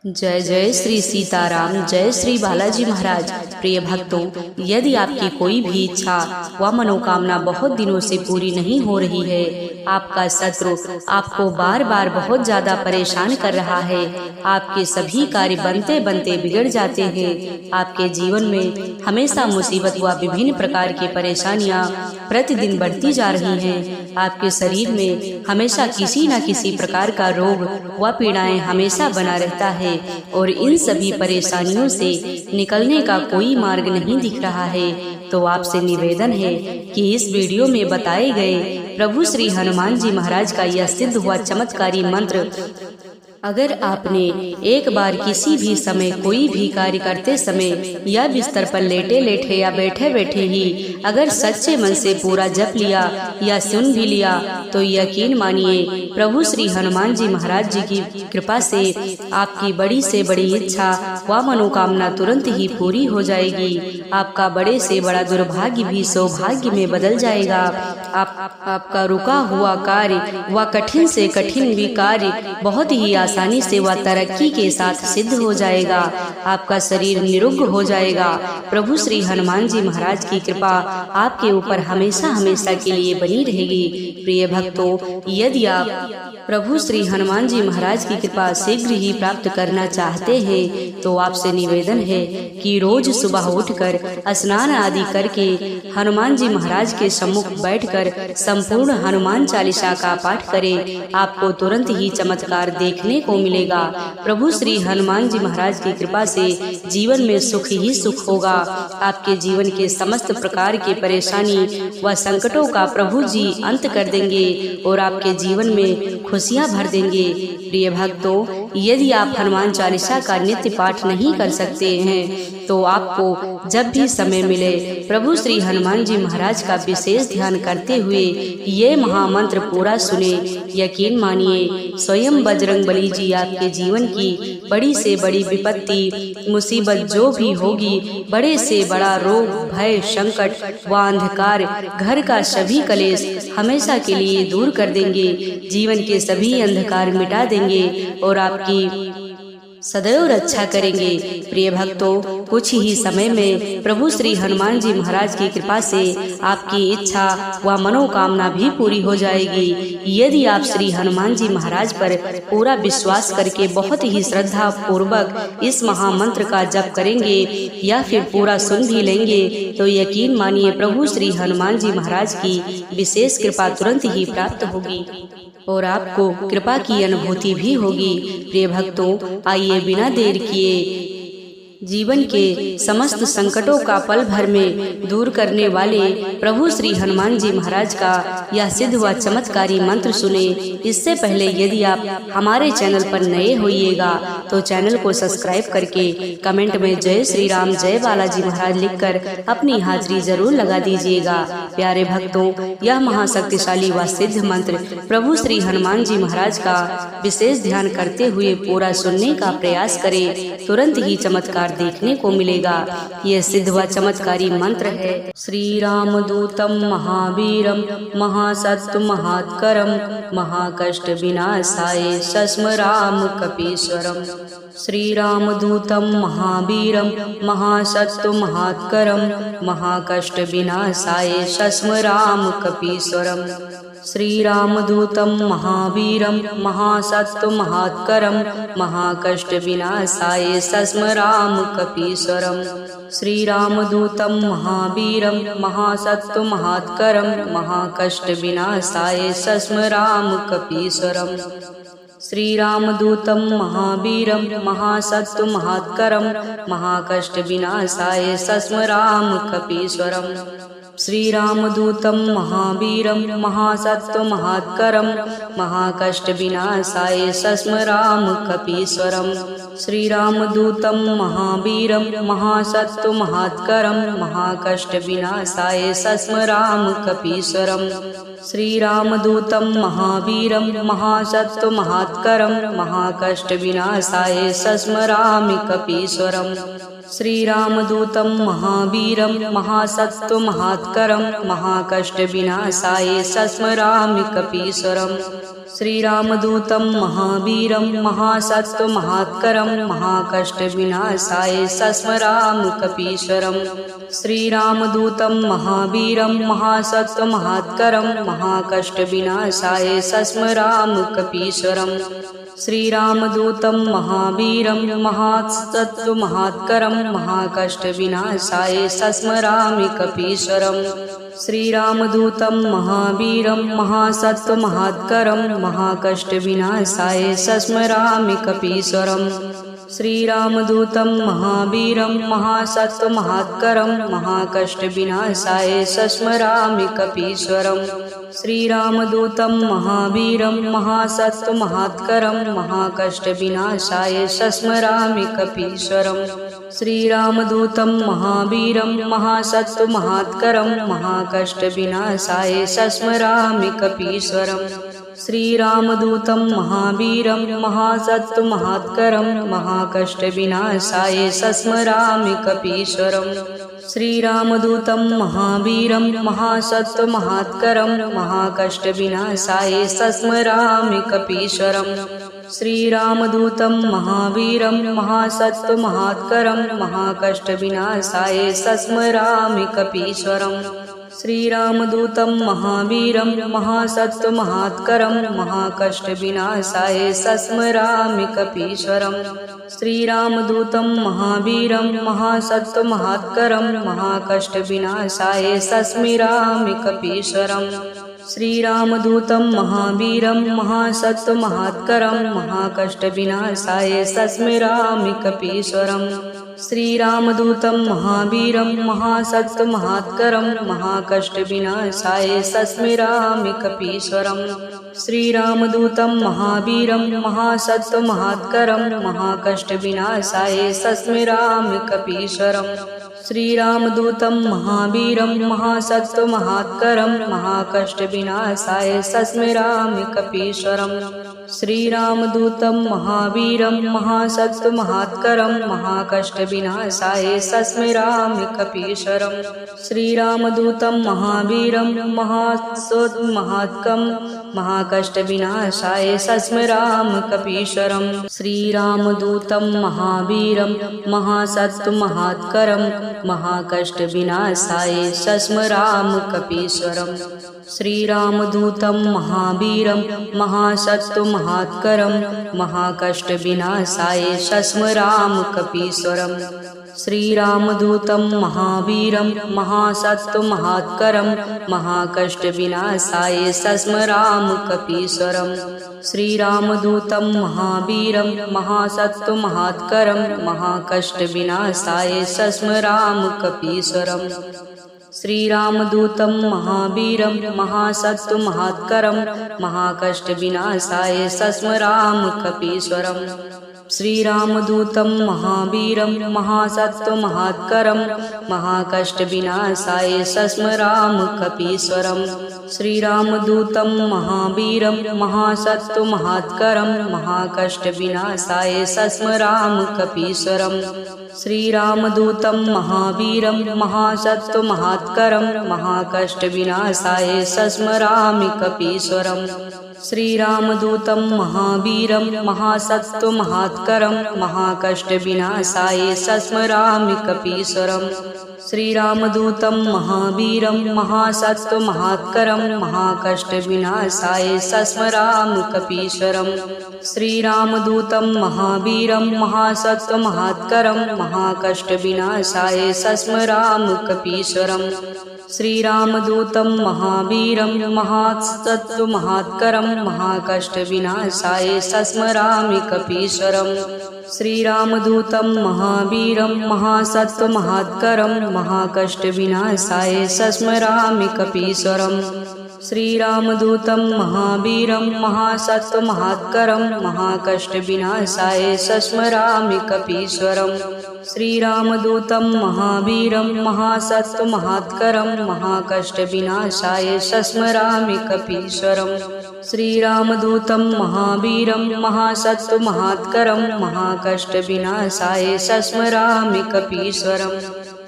जय जय श्री सीताराम, जय श्री बालाजी महाराज। प्रिय भक्तों, यदि आपकी कोई भी इच्छा व मनोकामना बहुत दिनों से पूरी नहीं हो रही है, आपका शत्रु आपको बार बार बहुत ज्यादा परेशान कर रहा है, आपके सभी कार्य बनते बनते बिगड़ जाते हैं, आपके जीवन में हमेशा मुसीबत व विभिन्न प्रकार की परेशानियां प्रतिदिन बढ़ती जा रही हैं, आपके शरीर में हमेशा किसी न किसी प्रकार का रोग व पीड़ाएं हमेशा बना रहता है और इन सभी परेशानियों से निकलने का कोई मार्ग नहीं दिख रहा है, तो आपसे निवेदन है कि इस वीडियो में बताए गए प्रभु श्री हनुमान जी महाराज का यह सिद्ध हुआ चमत्कारी मंत्र अगर आपने एक बार किसी भी समय कोई भी कार्य करते समय या बिस्तर पर लेटे लेटे या बैठे बैठे ही अगर सच्चे मन से पूरा जप लिया या सुन भी लिया, तो यकीन मानिए प्रभु श्री हनुमान जी महाराज जी की कृपा से आपकी बड़ी से बड़ी इच्छा व मनोकामना तुरंत ही पूरी हो जाएगी। आपका बड़े से बड़ा दुर्भाग्य भी सौभाग्य में बदल जाएगा। आपका रुका हुआ कार्य व कठिन से कठिन भी कार्य बहुत ही आसानी से व तरक्की के साथ सिद्ध हो जाएगा। आपका शरीर निरुग्ध हो जाएगा। प्रभु श्री हनुमान जी महाराज की कृपा आपके ऊपर हमेशा हमेशा के लिए बनी रहेगी। प्रिय भक्तों, यदि आप प्रभु श्री हनुमान जी महाराज की कृपा शीघ्र ही प्राप्त करना चाहते हैं, तो आपसे निवेदन है कि रोज सुबह उठकर स्नान आदि करके हनुमान जी महाराज के सम्मुख बैठकर संपूर्ण हनुमान चालीसा का पाठ करें। आपको तुरंत ही चमत्कार देखने को मिलेगा। प्रभु श्री हनुमान जी महाराज की कृपा से जीवन में सुख ही सुख होगा। आपके जीवन के समस्त प्रकार के परेशानी व संकटों का प्रभु जी अंत कर देंगे और आपके जीवन में खुशियां भर देंगे। प्रिय भक्तों, यदि आप हनुमान चालीसा का नित्य पाठ नहीं कर सकते हैं, तो आपको जब भी समय मिले प्रभु श्री हनुमान जी महाराज का विशेष ध्यान करते हुए ये महामंत्र पूरा सुने। यकीन मानिए स्वयं बजरंगबली जी आपके जीवन की बड़ी से बड़ी विपत्ति मुसीबत जो भी होगी, बड़े से बड़ा रोग भय संकट व अंधकार घर का सभी कलेश हमेशा के लिए दूर कर देंगे। जीवन के सभी अंधकार मिटा देंगे और आपकी सदैव रक्षा करेंगे। प्रिय भक्तों, कुछ ही समय में प्रभु श्री हनुमान जी महाराज की कृपा से आपकी इच्छा व मनोकामना भी पूरी हो जाएगी। यदि आप श्री हनुमान जी महाराज पर पूरा विश्वास करके बहुत ही श्रद्धा पूर्वक इस महामंत्र का जप करेंगे या फिर पूरा सुन भी लेंगे, तो यकीन मानिए प्रभु श्री हनुमान जी महाराज की विशेष कृपा तुरंत ही प्राप्त होगी और आपको कृपा की अनुभूति भी होगी। प्रिय भक्तों, आइए बिना देर किए जीवन के समस्त संकटों का पल भर में दूर करने वाले प्रभु श्री हनुमान जी महाराज का यह सिद्ध व चमत्कारी मंत्र सुने। इससे पहले यदि आप हमारे चैनल पर नए होइएगा, तो चैनल को सब्सक्राइब करके कमेंट में जय श्री राम जय बालाजी महाराज लिखकर अपनी हाजिरी जरूर लगा दीजिएगा। प्यारे भक्तों, यह महाशक्तिशाली व सिद्ध मंत्र प्रभु श्री हनुमान जी महाराज का विशेष ध्यान करते हुए पूरा सुनने का प्रयास करें। तुरंत ही चमत्कार देखने को मिलेगा। यह सिद्ध व चमत्कारी मंत्र है। श्री राम दूतम महावीरम महासत्व महात्करम महाकष्ट विनाशाय सस्मराम कपीश्वरम। श्री राम दूतम महावीरम महासत्व महात्करम महाकष्ट विनाशाय सस्मराम कपीश्वरम। श्री राम दूतम महावीरम महासत्व महात्करम महाकष्ट विनाशाय सस्मराम कपीश्वरम। श्री राम दूतम महावीरम महासत्व महात्करम महाकष्ट विनाशाय सस्मराम कपीश्वरम। श्री राम दूतम महावीरम महासत्व महात्करम महाकष्ट विनाशाय सस्मराम कपीश्वरम। श्री राम दूतम महावीरम महासत्व महात्करम महाकष्ट विनाशाय सस्मराम कपीश्वरम। श्री राम दूतम महावीरम महासत्व महात्करम महाकष्ट विनाशाय सस्मराम कपीश्वरम। श्री राम दूतम महावीरम महासत्व महात्करम महाकष्ट विनाशाय सस्मरामि कपीश्वरम। श्रीरामदूतं महावीरं महासत्त्वमहात्करं महाकष्टविनाशाय सस्मरामि कपीश्वरम्। श्रीरामदूतं महावीरं महासत्त्वमहात्करं महाकष्टविनाशाय सस्मरामि कपीश्वरम्। श्रीरामदूतं महावीरं महासत्त्वमहात्करं महाकष्टविनाशाय सस्मरामि कपीश्वरम्। श्रीरामदूतं महावीरं महासत्त्वमहात्करं महाकष्टविनाशाय सस्मरामि कपीश्वरम्। श्रीरामदूतं महावीरं महासत्त्वमहात्करं महाकष्टविनाशाय सस्मरामि कपीश्वरम्। श्रीरामदूतं महावीरं महासत्त्वमहात्करं महाकष्टविनाशाय सस्मरामि कपीश्वरम्। श्रीरामदूतं महावीरं महासत्त्वमहात्करं महाकष्टविनाशाय सस्मरामि कपीश्वरम्। श्रीरामदूतं महावीरं महासत्त्वमहात्करं महाकष्टविनाशाय सस्मरामि कपीश्वरम्। श्रीरामदूतं महावीरं महासत्त्वमहात्करं महाकष्टविनाशाय सस्मरामि कपीश्वरम्। श्रीरामदूतं महावीरं महासत्त्वमहात्करं महाकष्टविनाशाय सस्मरामि कपीश्वरम्। श्रीरामदूतं महावीरं महासत्त्वमहात्करं महाकष्टविनाशाय सस्मरामि कपीश्वरम्। श्रीरामदूतं महावीरं महासत्त्वमहात्करं महाकष्टविनाशाय सस्मरामि कपीश्वरम्। श्रीरामदूतं महावीरं महासत्त्वमहात्करं महाकष्टविनाशाय सस्मरामि कपीश्वरम्। श्रीरामदूतं महावीरं महासत्त्वमहात्करं महाकष्टविनाशाय सस्मरामि कपीश्वरम्। श्रीरामदूतं महावीरं महासत्त्वमहात्करं महाकष्टविनाशाय सस्मरामि कपीश्वरम्। श्रीरामदूतं महावीरं महासत्त्वमहात्करं महाकष्टविनाशाय सस्मरामि कपीश्वरम्। श्रीरामदूतं महावीरं महासत्त्वमहात्करं महाकष्टविनाशाय सस्मरामि कपीश्वरम्। श्रीरामदूतं महावीरं महासत्त्वमहात्करं महाकष्टविनाशाय सस्मरामि कपीश्वरम्। श्रीरामदूतं महावीरं महासत्त्वमहात्करं महाकष्टविनाशाय सस्मरामि कपीश्वरम्। श्रीरामदूतं महावीरं महासत्त्वमहात्करं महाकष्टविनाशाय सस्मरामि कपीश्वरम्। श्रीरामदूतं महावीरं महासत्त्वमहात्करं महाकष्टविनाशाय सस्मरामि कपीश्वरम्। श्रीरामदूतं महावीरं महासत्त्वमहात्करं महाकष्टविनाशाय सस्मरामि कपीश्वरम्। श्रीरामदूतं महावीरं महासत्त्वमहात्करं महाकष्टविनाशाय सस्मरामि कपीश्वरम्। श्रीरामदूतं महावीरं महासत्त्वमहात्करं महाकष्टविनाशाय सस्मरामि कपीश्वरम्। श्रीरामदूतं महावीरं महासत्त्वमहात्करं महाकष्टविनाशाय सस्मरामि कपीश्वरम्। श्रीरामदूतं महावीरं महासत्त्वमहात्करं महाकष्टविनाशाय सस्मरामि कपीश्वरम्। श्रीरामदूतं महावीरं महासत्त्वमहात्करं महाकष्टविनाशाय सस्मरामि कपीश्वरम्। श्रीरामदूतं महावीरं महासत्त्वमहात्करं महाकष्टविनाशाय सस्मरामि कपीश्वरम्। श्रीरामदूतं महावीरं महासत्त्वमहात्करं महाकष्टविनाशाय सस्मरामि कपीश्वरम्। श्रीरामदूतं महावीरं महासत्त्वमहात्करं महाकष्टविनाशाय सस्मरामि कपीश्वरम्। श्रीरामदूतं महावीरं महासत्त्वमहात्करं महाकष्टविनाशाय सस्मरामि कपीश्वरम्। श्रीरामदूतं महावीरं महासत्त्वमहात्करं महाकष्टविनाशाय सस्मरामि कपीश्वरम्। श्रीरामदूतं महावीरं महासत्त्वमहात्करं महाकष्टविनाशाय सस्मरामि कपीश्वरम्। श्रीरामदूतं महावीरं महासत्त्वमहात्करं महाकष्टविनाशाय सस्मरामि कपीश्वरम् श्रीरामदूतं महावीरं महासत्त्वमहात्करं महाकष्टविनाशाय सस्मरामि कपीश्वरम्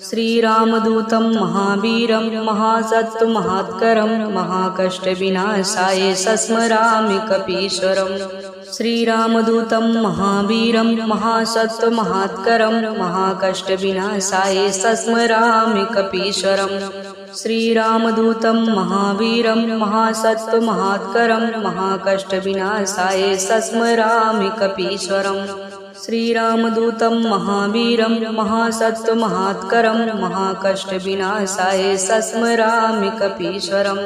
श्रीरामदूतं महावीरं महासत्त्वमहात्करं महाकष्टविनाशाय सस्मरामि कपीश्वरम् श्रीरामदूतं महावीरं महासत्त्वमहात्करं महाकष्टविनाशाय सस्मरामि कपीश्वरम् श्रीरामदूतं महावीरं महासत्त्वमहात्करं महाकष्टविनाशाय सस्मरामि कपीश्वरम् श्रीरामदूतं महावीरं महासत्त्वमहात्करं महाकष्टविनाशाय सस्मरामि कपीश्वरम्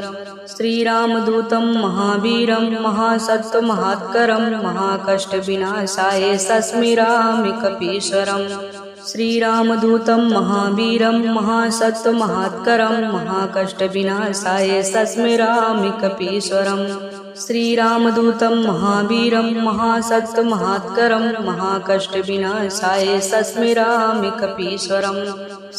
श्रीरामदूतं महावीरं महासत्त्वमहात्करं महाकष्टविनाशाय सस्मरामि कपीश्वरम् श्रीरामदूतं महावीरं महासत्त्वमहात्करं महाकष्टविनाशाय सस्मरामि कपीश्वरम् श्रीरामदूतं महावीरं महासत्त्वमहात्करं महाकष्टविनाशाय सस्मरामि कपीश्वरम्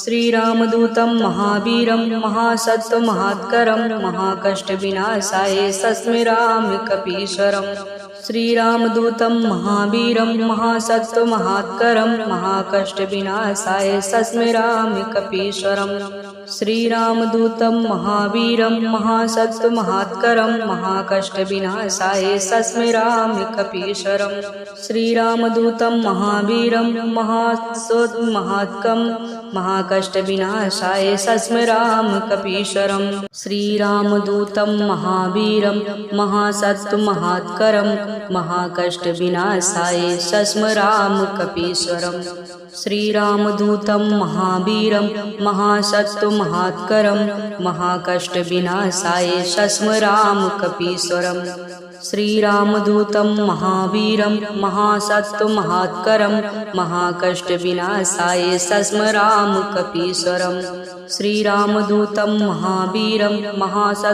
श्रीरामदूतं महावीरं महासत्त्वमहात्करं महाकष्टविनाशाय सस्मरामि कपीश्वरम् श्रीरामदूतं महावीरं महासत्त्वमहात्करं महाकष्टविनाशाय सस्मरामि कपीश्वरम् श्रीरामदूतं महावीरं महासत्त्वमहात्करं महाकष्टविनाशाय सस्मरामि कपीश्वरम् श्रीरामदूतं महावीरं महासत्त्वमहात्करं महाकष्टविनाशाय सस्मरामि कपीश्वरम् श्रीरामदूतं महावीरं महासत्त्वमहात्करं महाकष्टविनाशाय सस्मरामि कपीश्वरम् श्रीरामदूतं महावीरं महासत्त्वमहात्करं महाकष्टविनाशाय सस्मरामि कपीश्वरम् श्रीरामदूतं महावीरं महासत्त्वमहात्करं महाकष्टविनाशाय सस्मरामि कपीश्वरम् श्रीरामदूतं महावीरं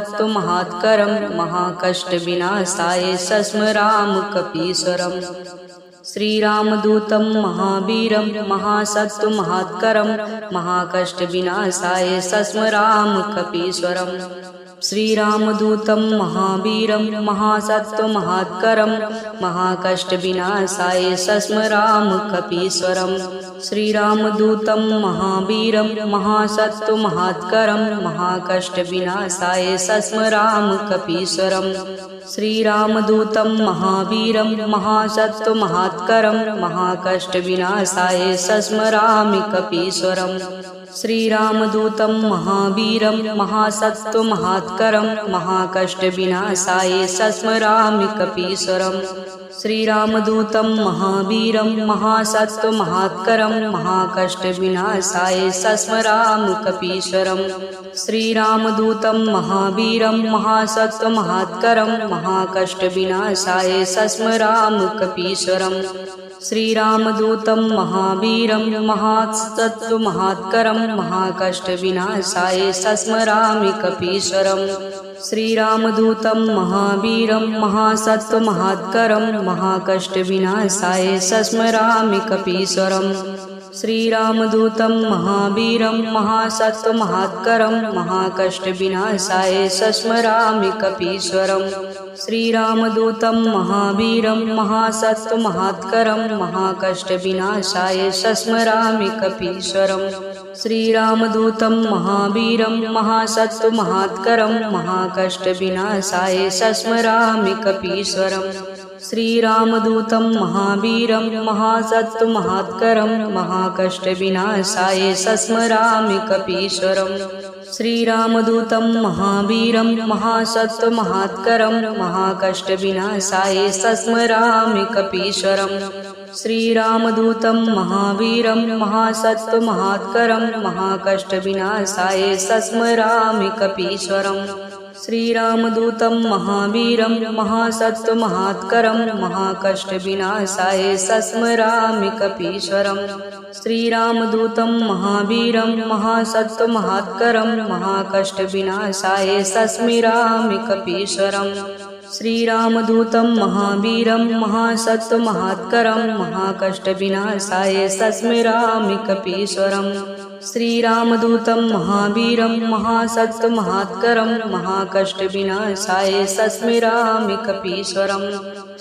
महासत्त्वमहात्करं महाकष्टविनाशाय सस्मरामि कपीश्वरम् श्रीरामदूतं महावीरं महासत्त्वमहात्करं महाकष्टविनाशाय सस्मरामि कपीश्वरम् श्रीरामदूतं महावीरं महासत्त्वमहात्करं महाकष्टविनाशाय सस्मरामि कपीश्वरम् श्रीरामदूतं महावीरं महासत्त्वमहात्करं महाकष्टविनाशाय सस्मरामि कपीश्वरम् श्रीरामदूतं महावीरं महासत्त्वमहात्करं महाकष्टविनाशाय सस्मरामि कपीश्वरम् श्रीरामदूतं महावीरं महासत्त्वमहात्करं महाकष्टविनाशाय सस्मरामि कपीश्वरम् श्रीरामदूतं महावीरं महासत्त्वमहात्करं महाकष्टविनाशाय सस्मरामि कपीश्वरम् श्रीरामदूतं महावीरं महासत्त्वमहात्करं महाकष्टविनाशाय सस्मरामि कपीश्वरम् श्रीरामदूतं महावीरं महासत्त्वमहात्करं महाकष्टविनाशाय सस्मरामि कपीश्वरम् श्रीरामदूतं महावीरं महासत्त्वमहात्करं महाकष्टविनाशाय सस्मरामि कपीश्वरम् श्रीरामदूतं महावीरं महासत्त्वमहात्करं महाकष्टविनाशाय सस्मरामि कपीश्वरम् श्रीरामदूतं महावीरं महासत्त्वमहात्करं महाकष्टविनाशाय सस्मरामि कपीश्वरम् श्रीरामदूतं महावीरं महासत्त्वमहात्करं महाकष्टविनाशाय सस्मरामि कपीश्वरम् श्रीरामदूतं महावीरं महासत्त्वमहात्करं महाकष्टविनाशाय सस्मरामि कपीश्वरम् श्रीरामदूतं महावीरं महासत्त्वमहात्करं महाकष्टविनाशाय सस्मरामि कपीश्वरम् श्रीरामदूतं महावीरं महासत्त्वमहात्करं महाकष्टविनाशाय सस्मरामि कपीश्वरम् श्रीरामदूतं महावीरं महासत्त्वमहात्करं महाकष्टविनाशाय सस्मरामि कपीश्वरम् श्रीरामदूतं महावीरं महासत्त्वमहात्करं महाकष्टविनाशाय सस्मरामि कपीश्वरम् श्रीरामदूतं महावीरं महासत्त्वमहात्करं महाकष्टविनाशाय सस्मरामि कपीश्वरम् श्रीरामदूतं महावीरं महासत्त्वमहात्करं महाकष्टविनाशाय सस्मरामि कपीश्वरम्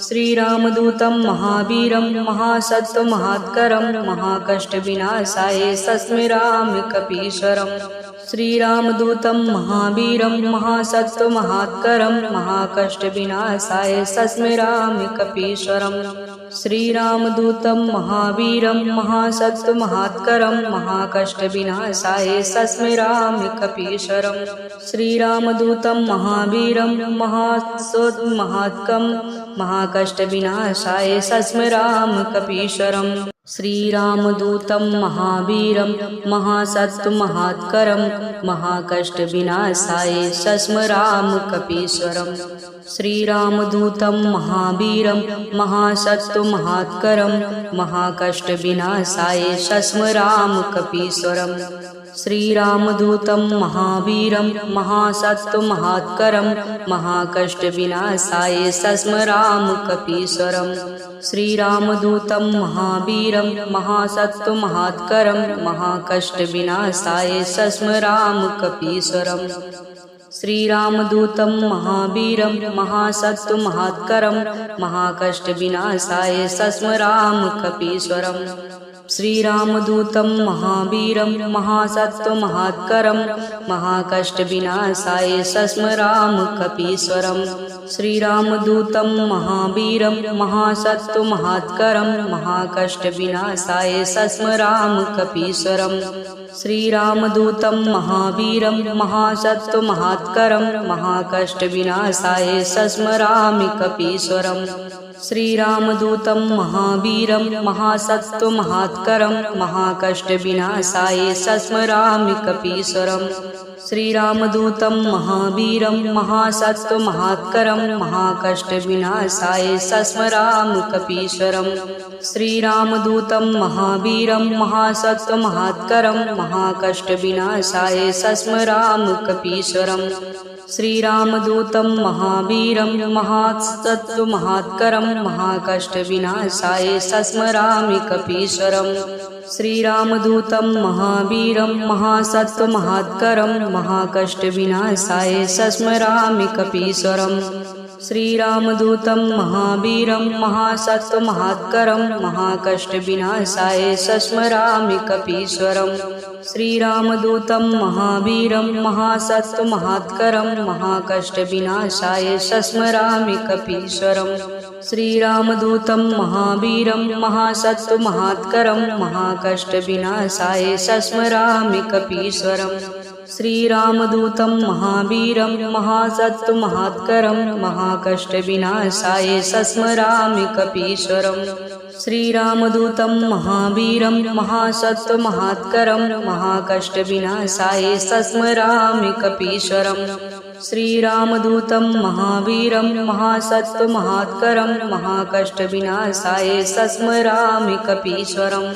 श्रीरामदूतं महावीरं महासत्त्वमहात्करं महाकष्टविनाशाय सस्मरामि कपीश्वरम् श्रीरामदूतं महावीरं महासत्त्वमहात्करं महाकष्टविनाशाय सस्मरामि कपीश्वरम् श्रीरामदूतं महावीरं महासत्त्वमहात्करं महाकष्टविनाशाय सस्मरामि कपीश्वरम् श्रीरामदूतं महावीरं महासत्त्वमहात्करं महाकष्टविनाशाय सस्मरामि कपीश्वरम् श्रीरामदूतं महावीरं महासत्त्वमहात्करं महाकष्टविनाशाय सस्मरामि कपीश्वरम् श्रीरामदूतं महावीरं महासत्त्वमहात्करं महाकष्टविनाशाय सस्मरामि कपीश्वरम् श्रीरामदूतं महावीरं महासत्त्वमहात्करं महाकष्टविनाशाय सस्मरामि कपीश्वरम् श्रीरामदूतं महावीरं महासत्त्वमहात्करं महाकष्टविनाशाय सस्मरामि कपीश्वरम् श्रीरामदूतं महावीरं महासत्त्वमहात्करं महाकष्टविनाशाय सस्मरामि कपीश्वरम् श्रीरामदूतं महावीरं महासत्त्वमहात्करं महाकष्टविनाशाय सस्मरामि कपीश्वरम् श्रीरामदूतं महावीरं महासत्त्वमहात्करं महाकष्टविनाशाय सस्मरामि कपीश्वरम् श्रीरामदूतं महावीरं महासत्त्वमहात्करं महाकष्टविनाशाय सस्मरामि कपीश्वरम् श्रीरामदूतं महावीरं महासत्त्वमहात्करं महाकष्टविनाशाय सस्मरामि कपीश्वरम् श्रीरामदूतं महावीरं महासत्त्वमहात्करं महाकष्टविनाशाय सस्मरामि कपीश्वरम् श्रीरामदूतं महावीरं महासत्त्वमहात्करं महाकष्टविनाशाय सस्मरामि कपीश्वरम् श्रीरामदूतं महावीरं महासत्त्वमहात्करं महाकष्टविनाशाय सस्मरामि कपीश्वरम् श्रीरामदूतं महावीरं महासत्त्वमहात्करं महाकष्टविनाशाय सस्मरामि कपीश्वरम् श्रीरामदूतं महावीरं महासत्त्वमहात्करं महाकष्टविनाशाय सस्मरामि कपीश्वरम् श्रीरामदूतं महावीरं महासत्त्वमहात्करं महाकष्टविनाशाय सस्मरामि कपीश्वरम् श्रीरामदूतं महावीरं महासत्त्वमहात्करं महाकष्टविनाशाय सस्मरामि कपीश्वरम् श्रीरामदूतं महावीरं महासत्त्वमहात्करं महाकष्टविनाशाय सस्मरामि कपीश्वरम् श्रीरामदूतं महावीरं महासत्त्वमहात्करं महाकष्टविनाशाय सस्मरामि कपीश्वरम् श्रीरामदूतं महावीरं महासत्त्वमहात्करं महाकष्टविनाशाय सस्मरामि कपीश्वरम्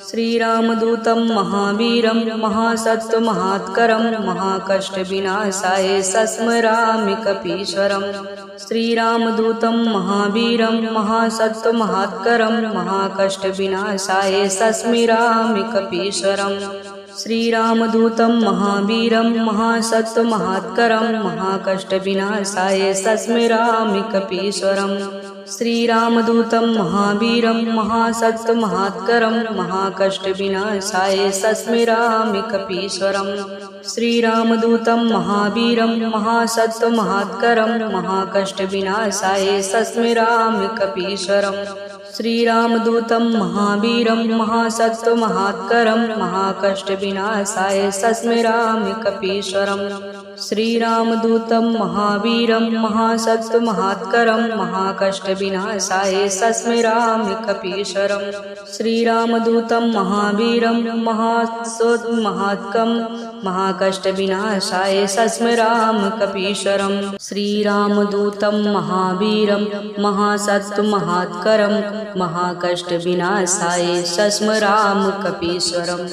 श्रीरामदूतं महावीरं महासत्त्वमहात्करं महाकष्टविनाशाय सस्मरामि कपीश्वरम् श्रीरामदूतं महावीरं महासत्त्वमहात्करं महाकष्टविनाशाय सस्मरामि कपीश्वरम् श्रीरामदूतं महावीरं महासत्त्वमहात्करं महाकष्टविनाशाय सस्मरामि कपीश्वरम् श्रीरामदूतं महावीरं महासत्त्वमहात्करं महाकष्टविनाशाय सस्मरामि कपीश्वरम् श्रीरामदूतं महावीरं महासत्त्वमहात्करं महाकष्टविनाशाय सस्मरामि कपीश्वरम् श्रीरामदूतं महावीरं महासत्त्वमहात्करं महाकष्टविनाशाय सस्मरामि कपीश्वरम् श्रीरामदूतं महावीरं महासत्त्वमहात्करं महाकष्टविनाशाय सस्मरामि कपीश्वरम् श्रीरामदूतं महावीरं महासत्त्वमहात्करं महाकष्टविनाशाय सस्मरामि कपीश्वरम् श्रीरामदूतं महावीरं महासत्त्वमहात्करं महाकष्टविनाशाय सस्मरामि कपीश्वरम्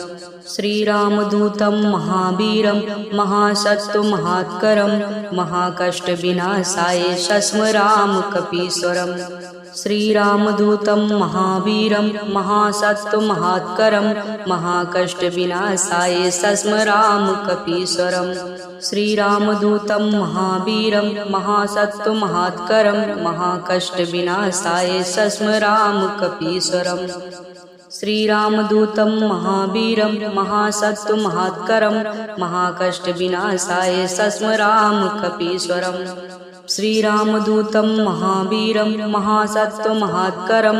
श्रीरामदूतं महावीरं महासत्त्वमहात्करं महात्करं महाकष्टविनाशाय सस्मराम कपीश्वरम्। श्रीरामदूतं महावीरं महासत्त्वमहात्करं महाकष्टविनाशाय सस्मराम कपीश्वरम्। श्रीरामदूतं महावीरं महासत्त्वमहात्करं महाकष्टविनाशाय सस्मराम कपीश्वरम्। श्रीरामदूतं महावीरं महासत्त्वमहात्करं महाकष्टविनाशाय सस्मराम कपीश्वरम्। श्रीरामदूतं महावीरं महासत्त्वमहात्करं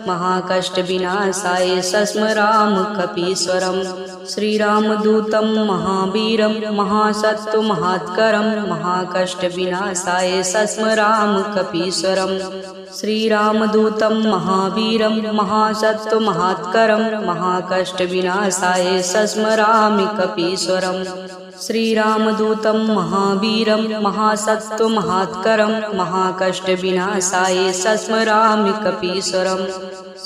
महाकष्टविनाशाय सस्मराम कपीश्वरम्। श्रीरामदूतं महावीरं महासत्त्वमहात्करं महाकष्टविनाशाय सस्मराम कपीश्वरम्। श्रीरामदूतं महावीरं महासत्त्वमहात्करं महाकष्टविनाशाय सस्मरामि कपीश्वरम्। श्रीरामदूतं महावीरं महासत्त्वमहात्करं महाकष्टविनाशाय सस्मरामि कपीश्वरम्।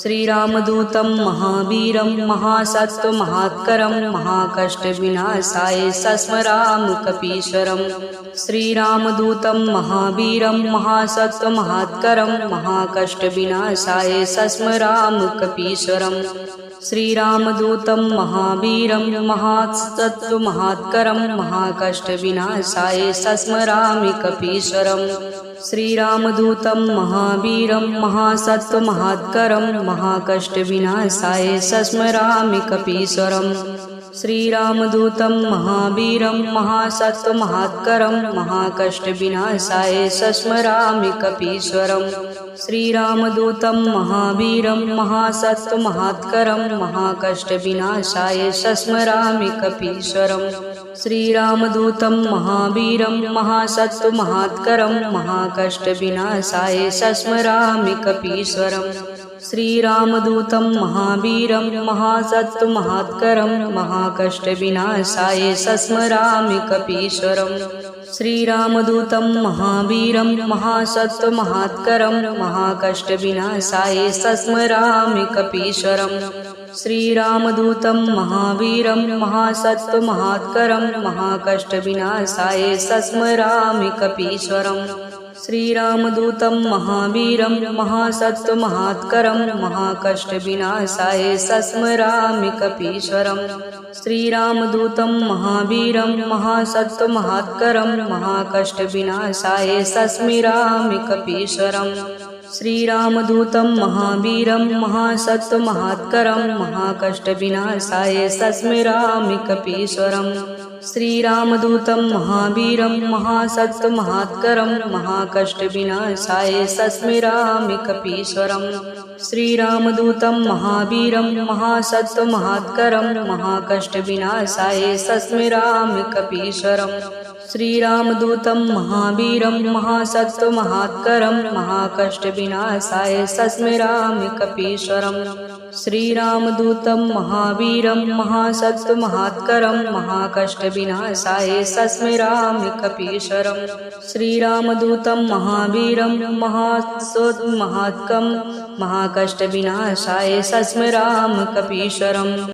श्रीरामदूतं महावीरं महासत्त्वमहात्करं महाकष्टविनाशाय सस्मराम कपीश्वरम्। श्रीरामदूतं महावीरं महासत्त्वमहात्करं महाकष्टविनाशाय सस्मराम कपीश्वरम्। श्रीरामदूतं महावीरं महासत्त्वमहात्करं महाकष्टविनाशाय सस्मरामि कपीश्वरम्। श्रीरामदूतं महावीरं महासत्त्वमहात्करं महाकष्टविनाशाय सस्मरामि कपीश्वरम्। श्रीरामदूतं महावीरं महासत्त्वमहात्करं महाकष्टविनाशाय सस्मरामि कपीश्वरम्। श्रीरामदूतं महावीरं महासत्त्वमहात्करं महाकष्टविनाशाय सस्मरामि कपीश्वरम्। श्रीरामदूतं महावीरं महासत्त्वमहात्करं महाकष्टविनाशाय सस्मरामि कपीश्वरम्। श्रीरामदूतं महावीरं महासत्त्वमहात्करं महाकष्टविनाशाय सस्मरामि कपीश्वरम्। श्रीरामदूतं महावीरं महासत्त्वमहात्करं महाकष्टविनाशाय सस्मरामि कपीश्वरम्। श्रीरामदूतं महावीरं महासत्त्वमहात्करं महाकष्टविनाशाय सस्मरामि कपीश्वरम्। श्रीरामदूतं महावीरं महासत्त्वमहात्करं महाकष्टविनाशाय सस्मरामि कपीश्वरम्। श्रीरामदूतं महावीरं महासत्त्वमहात्करं महाकष्टविनाशाय सस्मरामि कपीश्वरम्। श्रीरामदूतं महावीरं महासत्त्वमहात्करं महाकष्टविनाशाय सस्मरामि कपीश्वरम्। श्रीरामदूतं महावीरं महासत्त्वमहात्करं महाकष्टविनाशाय सस्मरामि कपीश्वरम्। श्रीरामदूतं महावीरं महासत्त्वमहात्करं महाकष्टविनाशाय सस्मरामि कपीश्वरम्। श्रीरामदूतं महावीरं महासत्त्वमहात्करं महाकष्टविनाशाय सस्मरामि कपीश्वरम्। श्रीरामदूतं महावीरं महासत्त्वमहात्करं महाकष्टविनाशाय सस्मरामि कपीश्वरम्। श्रीरामदूतं महावीरं महासत्त्वमहात्करं महाकष्टविनाशाय सस्मराम कपीश्वरम्।